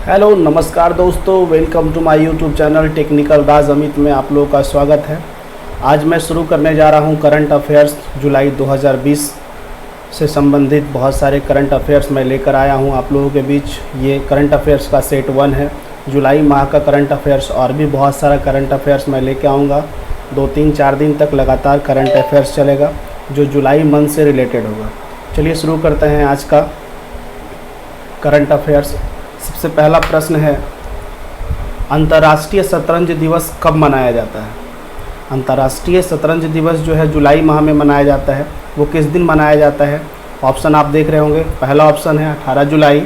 Hello नमस्कार दोस्तों, welcome to my YouTube channel technical Raj Amit में आप लोगों का स्वागत है। आज मैं शुरू करने जा रहा हूं करंट अफेयर्स जुलाई 2020 से संबंधित बहुत सारे करंट अफेयर्स मैं लेकर आया हूं आप लोगों के बीच। ये करंट अफेयर्स का सेट 1 है। जुलाई माह का करंट अफेयर्स और भी बहुत सारा करंट अफेयर्स मैं लेके आऊँगा। 2-3-4 दिन तक लगातार करंट अफेयर्स चलेगा जो जुलाई मंथ से रिलेटेड होगा। चलिए शुरू करते हैं आज का करंट अफेयर्स। सबसे पहला प्रश्न है, अंतर्राष्ट्रीय शतरंज दिवस कब मनाया जाता है? अंतर्राष्ट्रीय शतरंज दिवस जो है जुलाई माह में मनाया जाता है। वो किस दिन मनाया जाता है? ऑप्शन आप देख रहे होंगे। पहला ऑप्शन है 18 जुलाई,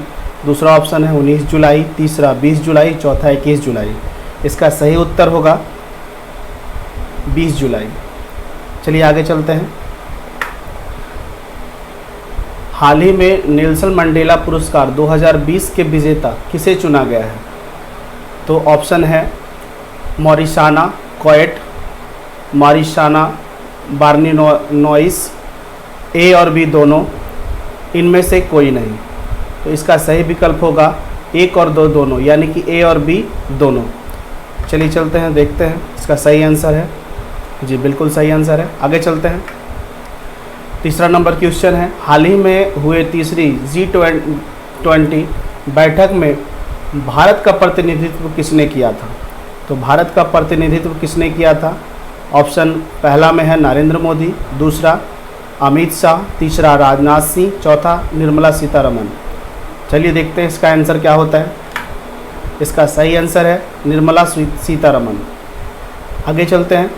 दूसरा ऑप्शन है 19 जुलाई, तीसरा 20 जुलाई, चौथा 21 जुलाई। इसका सही उत्तर होगा 20 जुलाई। चलिए आगे चलते हैं। हाल ही में नेल्सन मंडेला पुरस्कार 2020 के विजेता किसे चुना गया है? तो ऑप्शन है मॉरिशाना कोएट, मॉरिशाना बार्निनोइस, ए और बी दोनों, इनमें से कोई नहीं। तो इसका सही विकल्प होगा 1 और 2 दोनों, यानी कि ए और बी दोनों। चलिए चलते हैं, देखते हैं इसका सही आंसर है। जी बिल्कुल सही आंसर है। आगे चलते हैं। तीसरा नंबर क्वेश्चन है, हाल ही में हुए तीसरी G20 बैठक में भारत का प्रतिनिधित्व किसने किया था? तो भारत का प्रतिनिधित्व किसने किया था? ऑप्शन पहला में है नरेंद्र मोदी, दूसरा अमित शाह, तीसरा राजनाथ सिंह, चौथा निर्मला सीतारमण। चलिए देखते हैं इसका आंसर क्या होता है। इसका सही आंसर है निर्मला सीतारमण। आगे चलते हैं।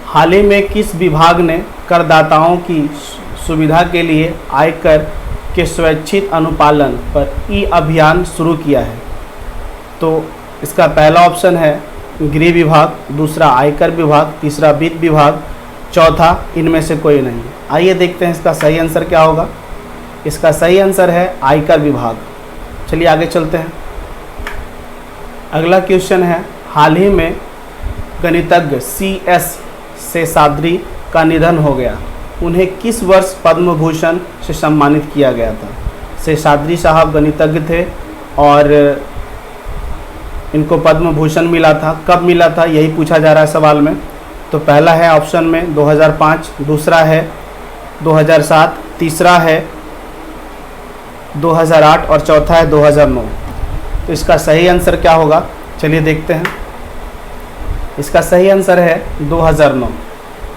हाल ही में किस विभाग ने करदाताओं की सुविधा के लिए आयकर के स्वैच्छिक अनुपालन पर अभियान शुरू किया है? तो इसका पहला ऑप्शन है गृह विभाग, दूसरा आयकर विभाग, तीसरा वित्त विभाग, चौथा इनमें से कोई नहीं। आइए देखते हैं इसका सही आंसर क्या होगा। इसका सही आंसर है आयकर विभाग। चलिए आगे चलते हैं। अगला क्वेश्चन है, हाल ही में गणितज्ञ CS शेषाद्री का निधन हो गया। उन्हें किस वर्ष पद्म भूषण से सम्मानित किया गया था? शेषाद्री साहब गणितज्ञ थे और इनको पद्म भूषण मिला था। कब मिला था यही पूछा जा रहा है सवाल में। तो पहला है ऑप्शन में 2005, दूसरा है 2007, तीसरा है 2008 और चौथा है 2009। तो इसका सही आंसर क्या होगा? चलिए देखते हैं। इसका सही आंसर है 2009।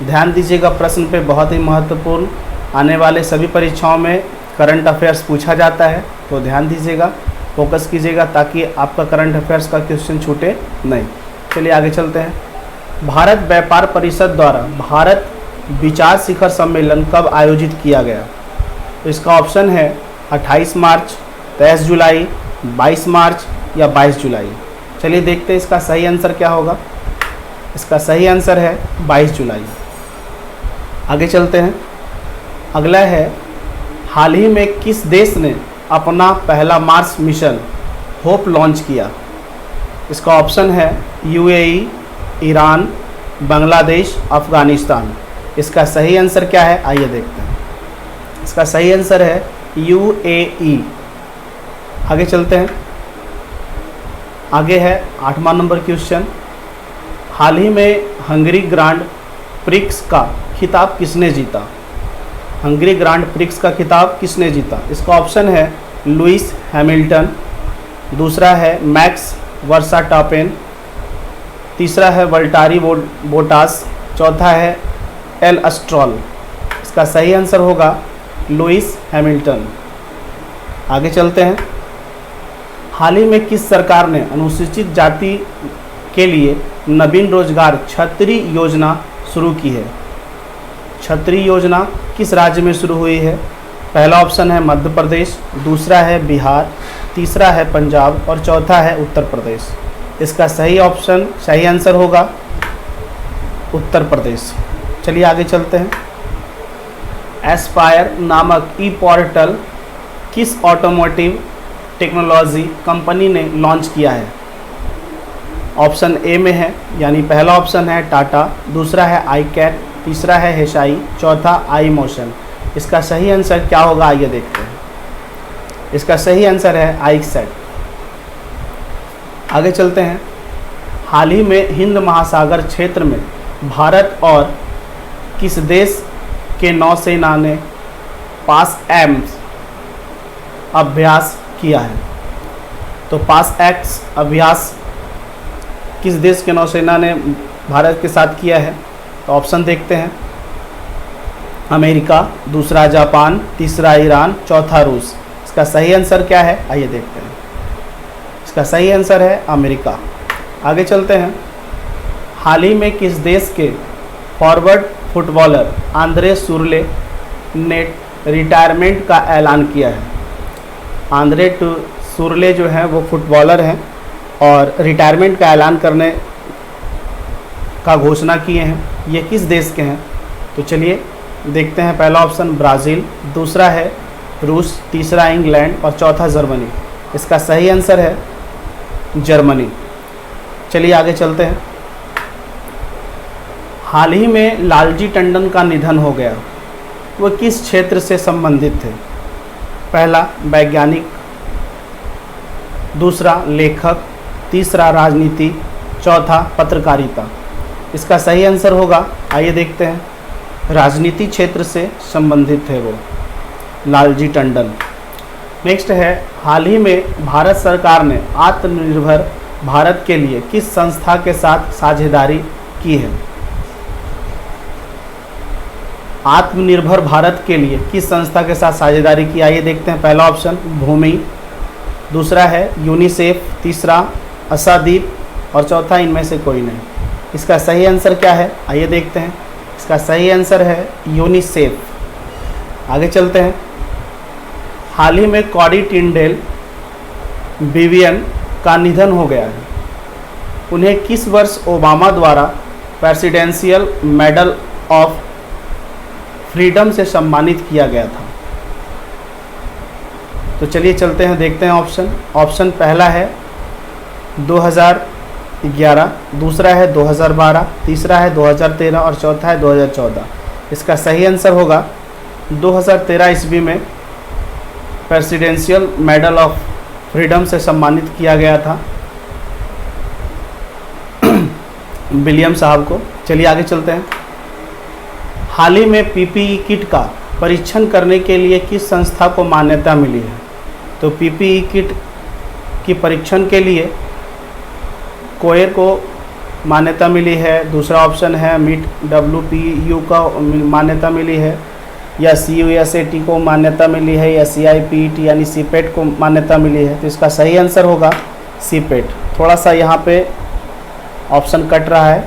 ध्यान दीजिएगा, प्रश्न पे बहुत ही महत्वपूर्ण, आने वाले सभी परीक्षाओं में करंट अफेयर्स पूछा जाता है, तो ध्यान दीजिएगा, फोकस कीजिएगा ताकि आपका करंट अफेयर्स का क्वेश्चन छूटे नहीं। चलिए आगे चलते हैं। भारत व्यापार परिषद द्वारा भारत विचार शिखर सम्मेलन कब आयोजित किया गया? तो इसका ऑप्शन है 28 मार्च, 23 जुलाई, 22 मार्च या 22 जुलाई। चलिए देखते हैं इसका सही आंसर क्या होगा। इसका सही आंसर है 22 जुलाई। आगे चलते हैं। अगला है, हाल ही में किस देश ने अपना पहला मार्स मिशन होप लॉन्च किया? इसका ऑप्शन है UAE, ईरान, बांग्लादेश, अफगानिस्तान। इसका सही आंसर क्या है आइए देखते हैं। इसका सही आंसर है UAE। आगे चलते हैं। आगे है 8वां नंबर क्वेश्चन, हाल ही में हंगरी ग्रांड प्रिक्स का खिताब किसने जीता? हंगरी ग्रांड प्रिक्स का खिताब किसने जीता? इसका ऑप्शन है लुइस हैमिल्टन, दूसरा है मैक्स वर्स्टापेन, तीसरा है वल्टारी बोटास, चौथा है एल स्ट्रॉल। इसका सही आंसर होगा लुइस हैमिल्टन। आगे चलते हैं। हाल ही में किस सरकार ने अनुसूचित जाति के लिए नवीन रोजगार छतरी योजना शुरू की है? छतरी योजना किस राज्य में शुरू हुई है? पहला ऑप्शन है मध्य प्रदेश, दूसरा है बिहार, तीसरा है पंजाब और चौथा है उत्तर प्रदेश। इसका सही आंसर होगा उत्तर प्रदेश। चलिए आगे चलते हैं। एस्पायर नामक पोर्टल किस ऑटोमोटिव टेक्नोलॉजी कंपनी ने लॉन्च किया है? ऑप्शन ए में है, यानी पहला ऑप्शन है टाटा, दूसरा है iCat, तीसरा है हेशाई, चौथा iMotion। इसका सही आंसर क्या होगा आइए देखते हैं। इसका सही आंसर है आइकसैट। आगे चलते हैं। हाल ही में हिंद महासागर क्षेत्र में भारत और किस देश के नौसेना ने पास एक्स अभ्यास किया है? तो पास एक्स अभ्यास किस देश के नौसेना ने भारत के साथ किया है? तो ऑप्शन देखते हैं। अमेरिका, दूसरा जापान, तीसरा ईरान, चौथा रूस। इसका सही आंसर क्या है? आइए देखते हैं। इसका सही आंसर है अमेरिका। आगे चलते हैं। हाल ही में किस देश के फॉरवर्ड फुटबॉलर आंद्रे सुरले ने रिटायरमेंट का ऐलान किया है? आंद्रे सुरले जो हैं वो फुटबॉलर हैं और रिटायरमेंट का ऐलान करने का घोषणा किए हैं। ये किस देश के हैं? तो चलिए देखते हैं। पहला ऑप्शन ब्राज़ील, दूसरा है रूस, तीसरा इंग्लैंड और चौथा जर्मनी। इसका सही आंसर है जर्मनी। चलिए आगे चलते हैं। हाल ही में लालजी टंडन का निधन हो गया, वो किस क्षेत्र से संबंधित थे? पहला वैज्ञानिक, दूसरा लेखक, तीसरा राजनीति, चौथा पत्रकारिता। इसका सही आंसर होगा, आइए देखते हैं, राजनीति क्षेत्र से संबंधित थे वो लालजी टंडन। नेक्स्ट है, हाल ही में भारत सरकार ने आत्मनिर्भर भारत के लिए किस संस्था के साथ साझेदारी की है? आत्मनिर्भर भारत के लिए किस संस्था के साथ साझेदारी की? आइए देखते हैं। पहला ऑप्शन भूमि, दूसरा है यूनिसेफ, तीसरा असादीप और चौथा इनमें से कोई नहीं। इसका सही आंसर क्या है? आइए देखते हैं। इसका सही आंसर है यूनिसेफ। आगे चलते हैं। हाल ही में कॉडी टिंडेल विवियन का निधन हो गया है। उन्हें किस वर्ष ओबामा द्वारा प्रेसिडेंशियल मेडल ऑफ फ्रीडम से सम्मानित किया गया था? तो चलिए चलते हैं, देखते हैं ऑप्शन। ऑप्शन पहला है 2011, दूसरा है 2012, तीसरा है 2013 और चौथा है 2014। इसका सही आंसर होगा 2013 ईस्वी में प्रेसिडेंशियल मेडल ऑफ फ्रीडम से सम्मानित किया गया था विलियम साहब को। चलिए आगे चलते हैं। हाल ही में पीपीई किट का परीक्षण करने के लिए किस संस्था को मान्यता मिली है? तो पीपीई किट की परीक्षण के लिए कोएर को मान्यता मिली है। दूसरा ऑप्शन है मीट WPU का मान्यता मिली है, या CUSAT को मान्यता मिली है, या CIPET यानी सीपेट को मान्यता मिली है। तो इसका सही आंसर होगा सीपेट। थोड़ा सा यहाँ पे ऑप्शन कट रहा है,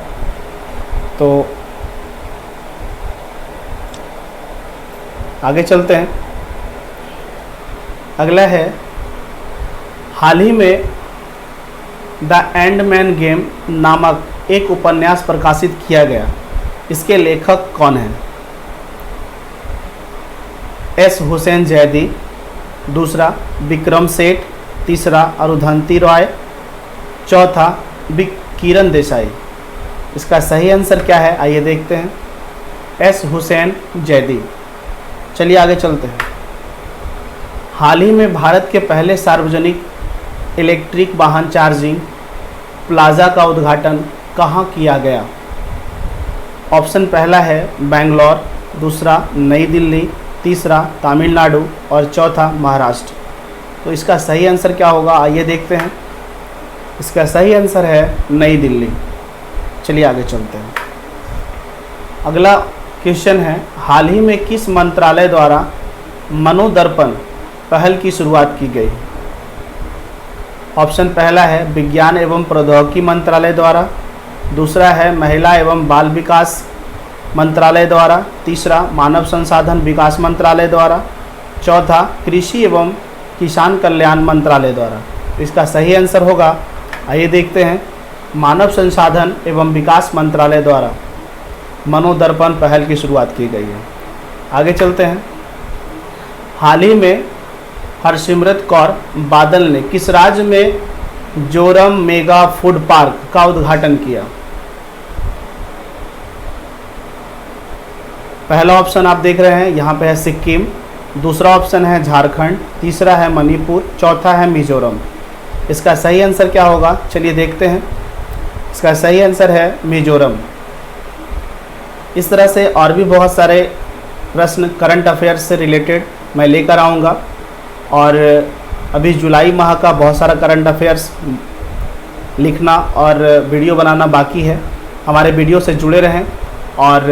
तो आगे चलते हैं। अगला है, हाल ही में द एंडमैन गेम नामक एक उपन्यास प्रकाशित किया गया, इसके लेखक कौन हैं? S. हुसैन जैदी, दूसरा विक्रम सेठ, तीसरा अरुंधति रॉय, चौथा किरण देसाई। इसका सही आंसर क्या है? आइए देखते हैं। S. हुसैन जैदी। चलिए आगे चलते हैं। हाल ही में भारत के पहले सार्वजनिक इलेक्ट्रिक वाहन चार्जिंग प्लाजा का उद्घाटन कहाँ किया गया? ऑप्शन पहला है बेंगलोर, दूसरा नई दिल्ली, तीसरा तमिलनाडु और चौथा महाराष्ट्र। तो इसका सही आंसर क्या होगा? आइए देखते हैं। इसका सही आंसर है नई दिल्ली। चलिए आगे चलते हैं। अगला क्वेश्चन है, हाल ही में किस मंत्रालय द्वारा मनोदर्पण पहल की शुरुआत की गई? ऑप्शन पहला है विज्ञान एवं प्रौद्योगिकी मंत्रालय द्वारा, दूसरा है महिला एवं बाल विकास मंत्रालय द्वारा, तीसरा मानव संसाधन विकास मंत्रालय द्वारा, चौथा कृषि एवं किसान कल्याण मंत्रालय द्वारा। इसका सही आंसर होगा, आइए देखते हैं, मानव संसाधन एवं विकास मंत्रालय द्वारा मनोदर्पण पहल की शुरुआत की गई है। आगे चलते हैं। हाल ही में हरसिमरत कौर बादल ने किस राज्य में जोरम मेगा फूड पार्क का उद्घाटन किया? पहला ऑप्शन आप देख रहे हैं, यहाँ पे है सिक्किम, दूसरा ऑप्शन है झारखंड, तीसरा है मणिपुर, चौथा है मिजोरम। इसका सही आंसर क्या होगा, चलिए देखते हैं। इसका सही आंसर है मिजोरम। इस तरह से और भी बहुत सारे प्रश्न करंट अफेयर्स से रिलेटेड मैं लेकर आऊँगा। और अभी जुलाई माह का बहुत सारा करंट अफेयर्स लिखना और वीडियो बनाना बाकी है। हमारे वीडियो से जुड़े रहें और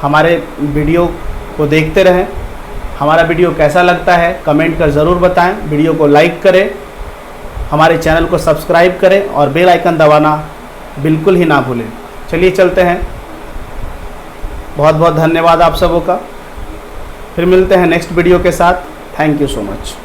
हमारे वीडियो को देखते रहें। हमारा वीडियो कैसा लगता है कमेंट कर ज़रूर बताएं। वीडियो को लाइक करें, हमारे चैनल को सब्सक्राइब करें और बेल आइकन दबाना बिल्कुल ही ना भूलें। चलिए चलते हैं। बहुत बहुत धन्यवाद आप सबों का। फिर मिलते हैं नेक्स्ट वीडियो के साथ। Thank you so much.